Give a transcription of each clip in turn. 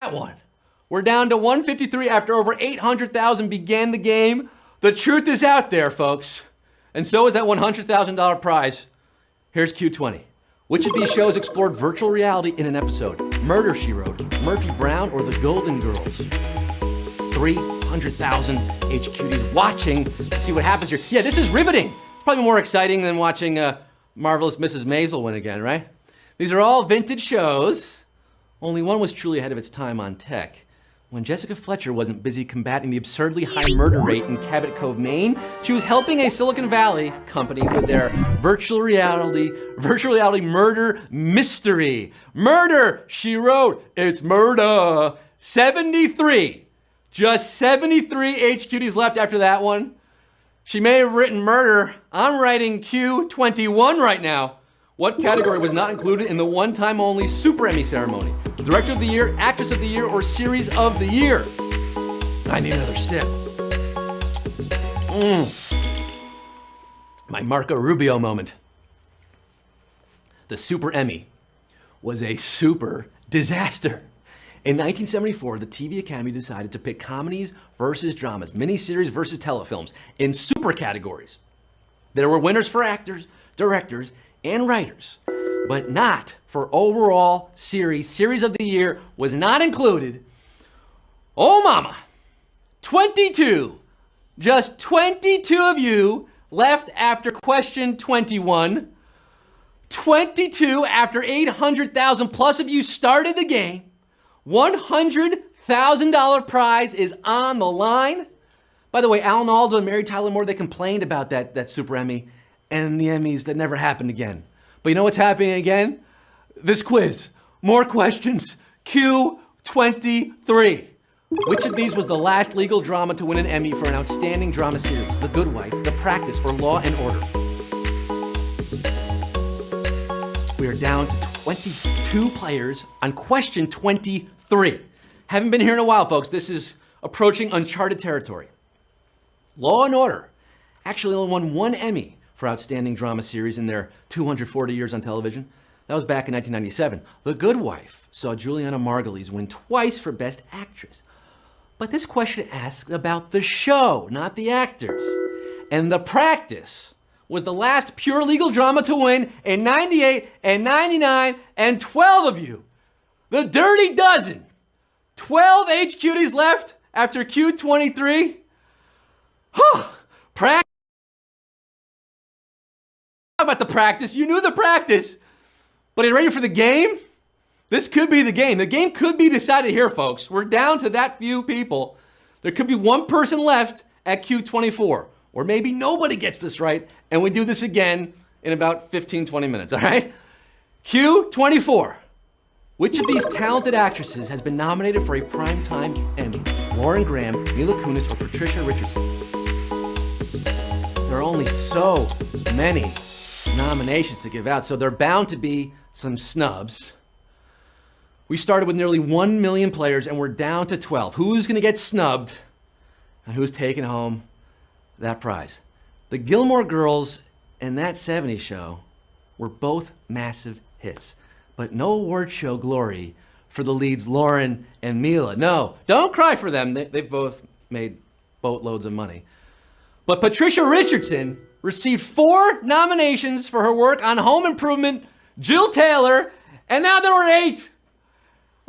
that one. We're down to 153 after over 800,000 began the game. The truth is out there, folks. And so is that $100,000 prize. Here's Q20. Which of these shows explored virtual reality in an episode? Murder, She Wrote, Murphy Brown, or The Golden Girls? 300,000 HQDs watching to see what happens here. Yeah, this is riveting. It's probably more exciting than watching Marvelous Mrs. Maisel win again, right? These are all vintage shows. Only one was truly ahead of its time on tech. When Jessica Fletcher wasn't busy combating the absurdly high murder rate in Cabot Cove, Maine, she was helping a Silicon Valley company with their virtual reality murder mystery. Murder, She Wrote, it's murder. 73. Just 73 HQDs left after that one. She may have written murder. I'm writing Q21 right now. What category was not included in the one-time only Super Emmy ceremony? Director of the Year, Actress of the Year, or Series of the Year? I need another sip. My Marco Rubio moment. The Super Emmy was a super disaster. In 1974, the TV Academy decided to pick comedies versus dramas, miniseries versus telefilms in super categories. There were winners for actors, directors, and writers, but not for overall series. Series of the Year was not included. Oh mama, 22. Just 22 of you left after question 21. 22 after 800,000 plus of you started the game. $100,000 prize is on the line. By the way, Alan Alda and Mary Tyler Moore, they complained about that Super Emmy and the Emmys that never happened again. But you know what's happening again? This quiz. More questions. Q23. Which of these was the last legal drama to win an Emmy for an outstanding drama series? The Good Wife, The Practice, or Law and Order? We are down to 22 players on question 23. Haven't been here in a while, folks. This is approaching uncharted territory. Law and Order actually only won one Emmy for outstanding drama series in their 240 years on television. That was back in 1997. The Good Wife saw Juliana Margulies win twice for Best Actress. But this question asks about the show, not the actors. And The Practice was the last pure legal drama to win in 98 and 99, and 12 of you, the dirty dozen, 12 HQDs left after Q23. Practice. About The Practice, you knew The Practice, but are you ready for the game? This could be the game. The game could be decided here, folks. We're down to that few people. There could be one person left at Q24, or maybe nobody gets this right, and we do this again in about 15, 20 minutes, all right? Q24. Which of these talented actresses has been nominated for a Primetime Emmy? Lauren Graham, Mila Kunis, or Patricia Richardson? There are only so many nominations to give out, so there are bound to be some snubs. We started with nearly 1 million players and we're down to 12. Who's gonna get snubbed and who's taking home that prize? The Gilmore Girls and That 70s Show were both massive hits, but no award show glory for the leads Lauren and Mila. No, don't cry for them. They've both made boatloads of money. But Patricia Richardson received 4 nominations for her work on Home Improvement, Jill Taylor, and now there were 8.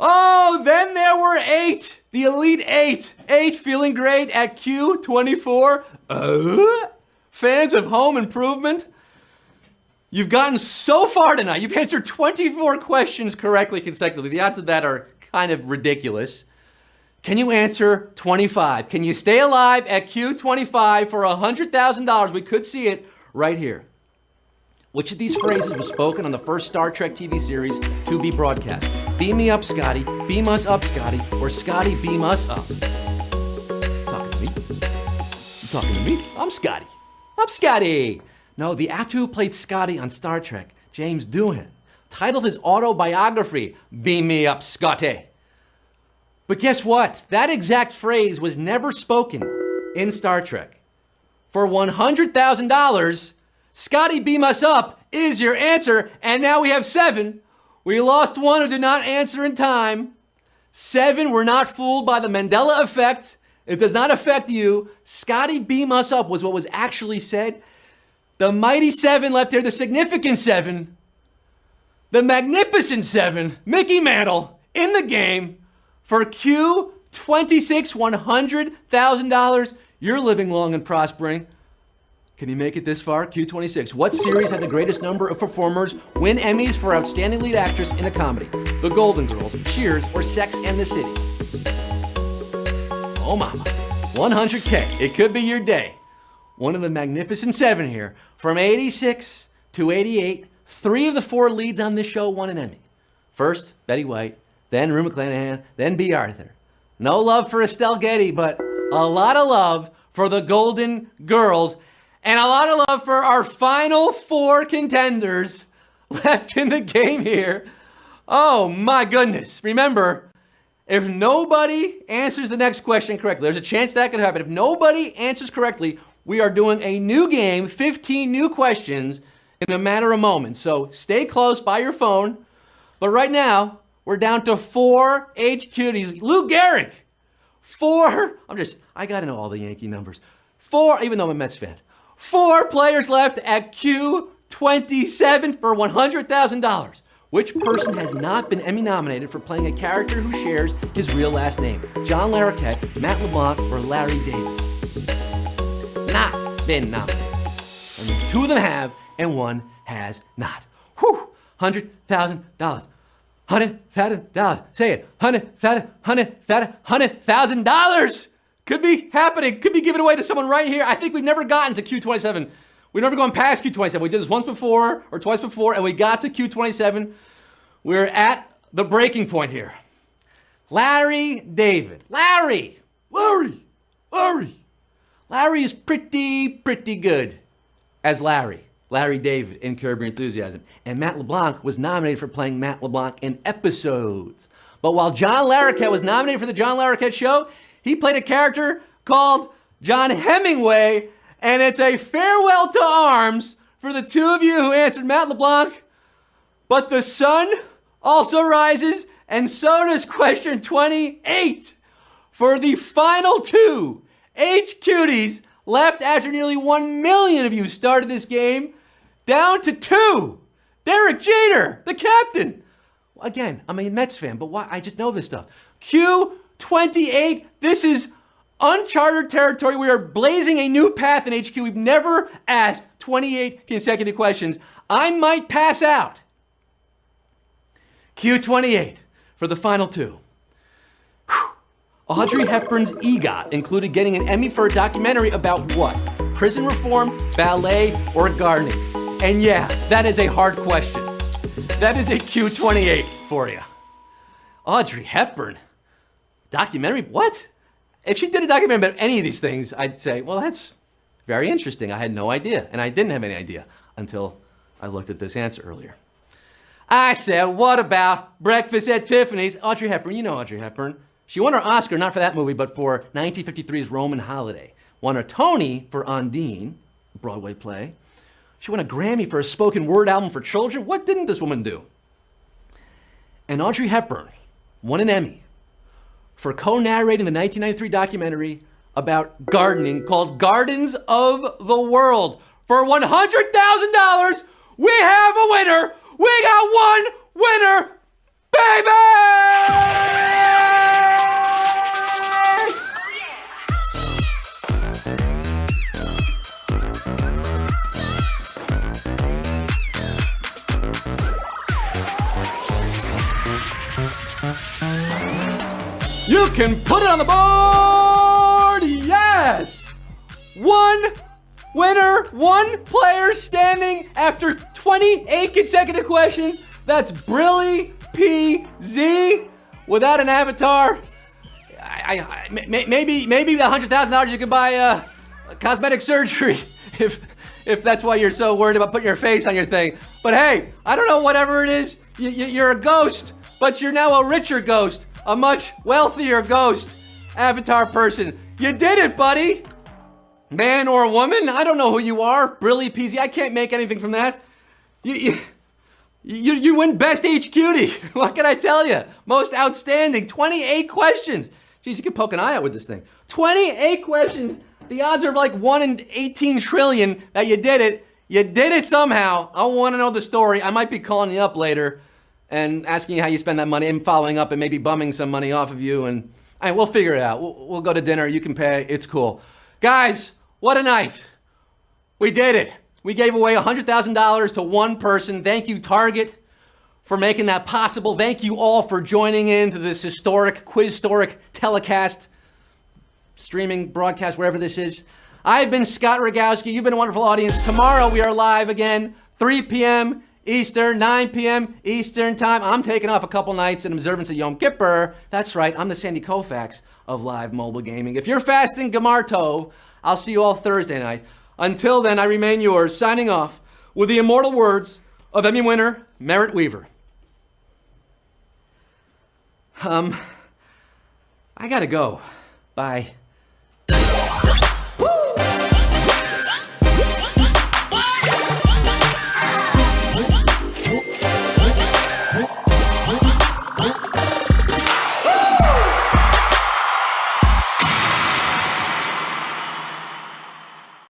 Oh, then there were 8. The Elite 8. 8 feeling great at Q24. Fans of Home Improvement, you've gotten so far tonight. You've answered 24 questions correctly consecutively. The odds of that are kind of ridiculous. Can you answer 25? Can you stay alive at Q25 for $100,000? We could see it right here. Which of these phrases was spoken on the first Star Trek TV series to be broadcast? Beam me up, Scotty. Beam us up, Scotty. Or Scotty, beam us up. Talking to me? You talking to me? I'm Scotty. I'm Scotty. No, the actor who played Scotty on Star Trek, James Doohan, titled his autobiography, Beam Me Up, Scotty. But guess what? That exact phrase was never spoken in Star Trek. For $100,000, Scotty, beam us up is your answer, and now we have 7. We lost 1 who did not answer in time. 7, we're not fooled by the Mandela effect. It does not affect you. Scotty, beam us up was what was actually said. The mighty 7 left here, the significant 7, the magnificent 7, Mickey Mantle in the game for Q26, $100,000. You're living long and prospering. Can you make it this far? Q26. What series had the greatest number of performers win Emmys for Outstanding Lead Actress in a Comedy? The Golden Girls, Cheers, or Sex and the City? Oh mama, 100K. It could be your day. One of the magnificent 7 here. From 86 to 88, 3 of the 4 leads on this show won an Emmy. First, Betty White, then Rue McClanahan, then B. Arthur. No love for Estelle Getty, but a lot of love for the Golden Girls. And a lot of love for our final 4 contenders left in the game here. Oh my goodness. Remember, if nobody answers the next question correctly, there's a chance that could happen. If nobody answers correctly, we are doing a new game, 15 new questions in a matter of moments. So stay close by your phone. But right now, we're down to 4 HQs. Lou Gehrig, 4. I got to know all the Yankee numbers. 4, even though I'm a Mets fan. 4 players left at Q27 for $100,000. Which person has not been Emmy nominated for playing a character who shares his real last name? John Larroquette, Matt LeBlanc, or Larry David? Not been nominated. That means 2 of them have and 1 has not. Whew, $100,000. $100,000. Say it. $100,000. Could be happening. Could be given away to someone right here. I think we've never gotten to Q27. We've never gone past Q27. We did this once before or twice before, and we got to Q27. We're at the breaking point here. Larry David. Larry is pretty good as Larry David in Curb Your Enthusiasm. And Matt LeBlanc was nominated for playing Matt LeBlanc in Episodes. But while John Larroquette was nominated for the John Larroquette Show, he played a character called John Hemingway, and it's a farewell to arms for the 2 of you who answered Matt LeBlanc. But the sun also rises, and so does question 28. For the final 2 HQs left after nearly 1 million of you started this game, down to 2. Derek Jeter, the captain. Again, I'm a Mets fan, but why? I just know this stuff. Q28, this is uncharted territory. We are blazing a new path in HQ. We've never asked 28 consecutive questions. I might pass out. Q28 for the final 2. Whew. Audrey Hepburn's EGOT included getting an Emmy for a documentary about what? Prison reform, ballet, or gardening? And yeah, that is a hard question. That is a Q28 for you. Audrey Hepburn. Documentary? What? If she did a documentary about any of these things, I'd say, well, that's very interesting. I had no idea. And I didn't have any idea until I looked at this answer earlier. I said, what about Breakfast at Tiffany's? Audrey Hepburn, you know Audrey Hepburn. She won her Oscar, not for that movie, but for 1953's Roman Holiday. Won a Tony for Undine, a Broadway play. She won a Grammy for a spoken word album for children. What didn't this woman do? And Audrey Hepburn won an Emmy for co-narrating the 1993 documentary about gardening called Gardens of the World. For $100,000, we have a winner. We got one winner, baby! You can put it on the board, yes! One winner, 1 player standing after 28 consecutive questions. That's Brilly PZ without an avatar. Maybe the $100,000 you can buy cosmetic surgery if that's why you're so worried about putting your face on your thing. But hey, I don't know, whatever it is, you're a ghost, but you're now a richer ghost, a much wealthier ghost, avatar person. You did it, buddy. Man or woman, I don't know who you are. Brilly PZ, I can't make anything from that. You You win Best HQD. What can I tell you? Most outstanding. 28 questions. Geez, you can poke an eye out with this thing. 28 questions. The odds are like 1 in 18 trillion that you did it. You did it somehow. I want to know the story. I might be calling you up later and asking you how you spend that money and following up and maybe bumming some money off of you. And we'll figure it out. We'll go to dinner. You can pay. It's cool. Guys, what a night. We did it. We gave away $100,000 to one person. Thank you, Target, for making that possible. Thank you all for joining in to this historic, quizstoric telecast, streaming, broadcast, wherever this is. I've been Scott Rogowski. You've been a wonderful audience. Tomorrow we are live again, 3 p.m. Eastern, 9 p.m. Eastern time. I'm taking off a couple nights in observance of Yom Kippur. That's right, I'm the Sandy Koufax of live mobile gaming. If you're fasting Gamar Tov, I'll see you all Thursday night. Until then, I remain yours, signing off with the immortal words of Emmy winner Merritt Weaver. I gotta go. Bye.